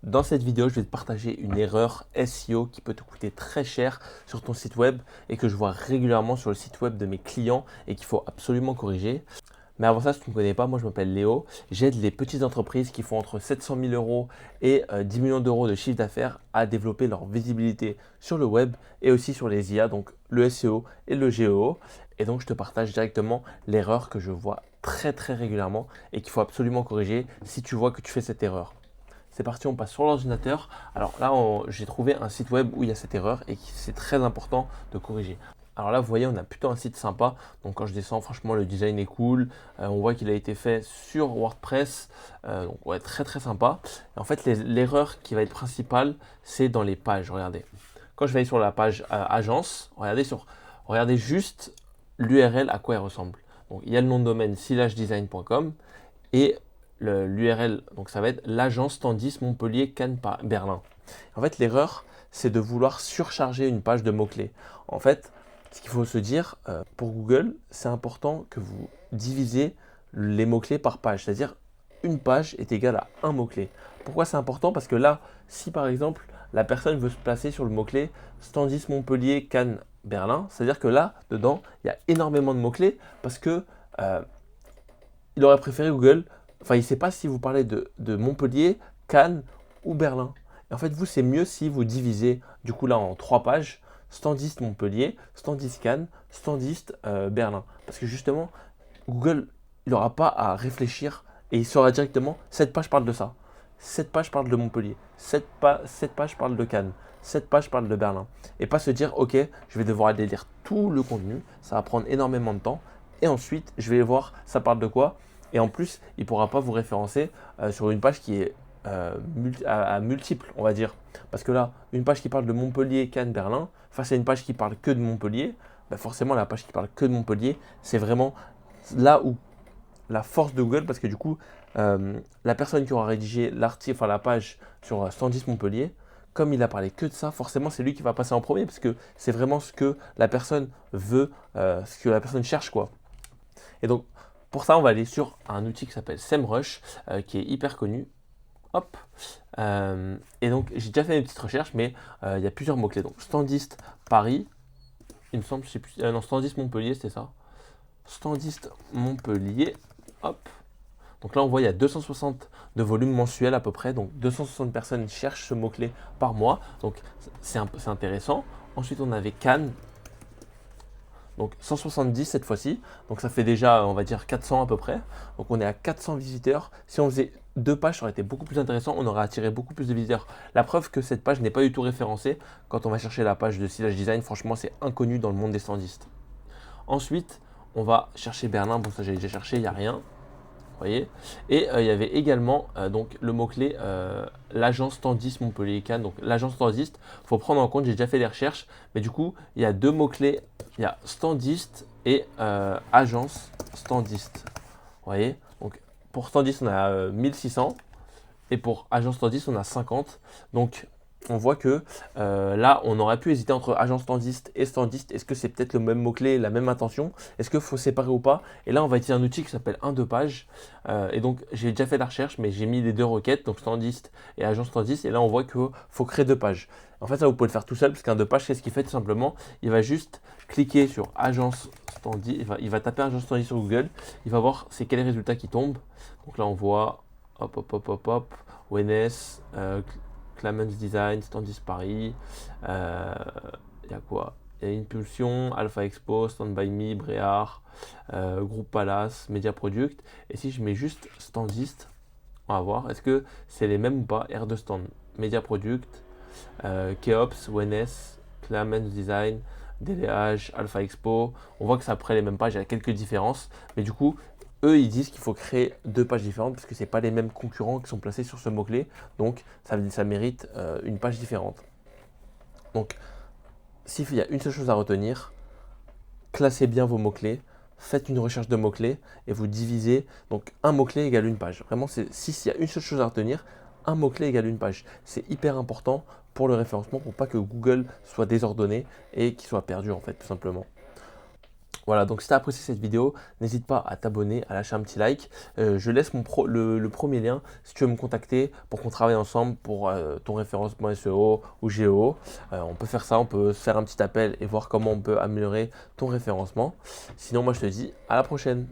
Dans cette vidéo, je vais te partager une erreur SEO qui peut te coûter très cher sur ton site web et que je vois régulièrement sur le site web de mes clients et qu'il faut absolument corriger. Mais avant ça, si tu ne me connais pas, moi je m'appelle Léo. J'aide les petites entreprises qui font entre 700 000 euros et 10 millions d'euros de chiffre d'affaires à développer leur visibilité sur le web et aussi sur les IA, donc le SEO et le GEO. Et donc je te partage directement l'erreur que je vois très régulièrement et qu'il faut absolument corriger si tu vois que tu fais cette erreur. C'est parti, on passe sur l'ordinateur. Alors là, j'ai trouvé un site web où il y a cette erreur et c'est très important de corriger. Alors là, vous voyez, on a plutôt un site sympa. Donc quand je descends, franchement, le design est cool. On voit qu'il a été fait sur WordPress. Donc ouais, très sympa. Et en fait, l'erreur qui va être principale, c'est dans les pages. Regardez. Quand je vais aller sur la page agence, regardez juste l'URL à quoi elle ressemble. Donc il y a le nom de domaine silagedesign.com et l'URL, donc ça va être l'agence Tandis Montpellier Cannes Berlin. En fait, l'erreur, c'est de vouloir surcharger une page de mots-clés. En fait, ce qu'il faut se dire, pour Google, c'est important que vous divisez les mots-clés par page. C'est-à-dire, une page est égale à un mot-clé. Pourquoi c'est important? Parce que là, si par exemple, la personne veut se placer sur le mot-clé Standis Montpellier Cannes Berlin, c'est-à-dire que là, dedans, il y a énormément de mots-clés parce que il aurait préféré Google. Enfin, il ne sait pas si vous parlez de Montpellier, Cannes ou Berlin. Et en fait, vous, c'est mieux si vous divisez, du coup, là, en 3 pages, standiste Montpellier, standiste Cannes, standiste Berlin. Parce que justement, Google, il n'aura pas à réfléchir et il saura directement, cette page parle de ça. Cette page parle de Montpellier. Cette page parle de Cannes. Cette page parle de Berlin. Et pas se dire, ok, je vais devoir aller lire tout le contenu. Ça va prendre énormément de temps. Et ensuite, je vais voir, ça parle de quoi. Et en plus, il ne pourra pas vous référencer sur une page qui est à multiples, on va dire. Parce que là, une page qui parle de Montpellier, Cannes, Berlin, face à une page qui parle que de Montpellier, bah forcément, la page qui parle que de Montpellier, c'est vraiment là où la force de Google, parce que du coup, la personne qui aura rédigé l'article, enfin la page sur Standis Montpellier, comme il a parlé que de ça, forcément c'est lui qui va passer en premier, parce que c'est vraiment ce que la personne veut, ce que la personne cherche, quoi. Et donc, pour ça, on va aller sur un outil qui s'appelle SEMrush, qui est hyper connu. Hop. Et donc, j'ai déjà fait une petite recherche, mais il y a plusieurs mots-clés. Donc, standiste Paris, il me semble, je sais plus, non, standiste Montpellier, c'était ça. Standiste Montpellier, hop. Donc là, on voit il y a 260 de volume mensuel à peu près. Donc 260 personnes cherchent ce mot-clé par mois. Donc c'est intéressant. Ensuite, on avait Cannes. Donc 170 cette fois-ci. Donc ça fait déjà, on va dire, 400 à peu près. Donc on est à 400 visiteurs. Si on faisait 2 pages, ça aurait été beaucoup plus intéressant. On aurait attiré beaucoup plus de visiteurs. La preuve que cette page n'est pas du tout référencée. Quand on va chercher la page de Silage Design, franchement, c'est inconnu dans le monde des standistes. Ensuite, on va chercher Berlin. Bon, ça j'ai déjà cherché, il n'y a rien. Vous voyez. Et il y avait également donc le mot-clé l'agence standiste Montpellier Cannes. Donc l'agence standiste, il faut prendre en compte, j'ai déjà fait des recherches, mais du coup, il y a 2 mots-clés. Il y a standiste et agence standiste. Vous voyez. Donc pour standiste, on a 1600 et pour agence standiste, on a 50. Donc on voit que là, on aurait pu hésiter entre agence standiste et standiste. Est-ce que c'est peut-être le même mot-clé, la même intention? Est-ce qu'il faut séparer ou pas? Et là, on va utiliser un outil qui s'appelle 1-2 pages. Et donc, j'ai déjà fait la recherche, mais j'ai mis les 2 requêtes, donc standiste et agence standiste. Et là, on voit qu'il faut créer 2 pages. En fait, ça, vous pouvez le faire tout seul, parce qu'un 2 pages, c'est ce qu'il fait tout simplement. Il va juste cliquer sur agence standiste. Il va taper agence standiste sur Google. Il va voir c'est quel résultat qui tombe. Donc là, on voit hop, ONS. Clemens Design, Standis Paris, il y a quoi? Il y a Impulsion, Alpha Expo, Stand By Me, Bréard, Groupe Palace, Media Product. Et si je mets juste Standiste, on va voir, est-ce que c'est les mêmes ou pas? R2 Stand, Media Product, Keops, ONS, Clemens Design, DLH, Alpha Expo. On voit que c'est après les mêmes pages, il y a quelques différences. Mais du coup, eux, ils disent qu'il faut créer 2 pages différentes parce que ce n'est pas les mêmes concurrents qui sont placés sur ce mot-clé. Donc, ça mérite une page différente. Donc, s'il y a une seule chose à retenir, classez bien vos mots-clés, faites une recherche de mots-clés et vous divisez. Donc, un mot-clé égale une page. Vraiment, s'il y a une seule chose à retenir, un mot-clé égale une page. C'est hyper important pour le référencement, pour pas que Google soit désordonné et qu'il soit perdu, en fait, tout simplement. Voilà, donc si tu as apprécié cette vidéo, n'hésite pas à t'abonner, à lâcher un petit like. Je laisse le premier lien si tu veux me contacter pour qu'on travaille ensemble pour ton référencement SEO ou GEO. On peut faire ça, on peut se faire un petit appel et voir comment on peut améliorer ton référencement. Sinon, moi je te dis à la prochaine.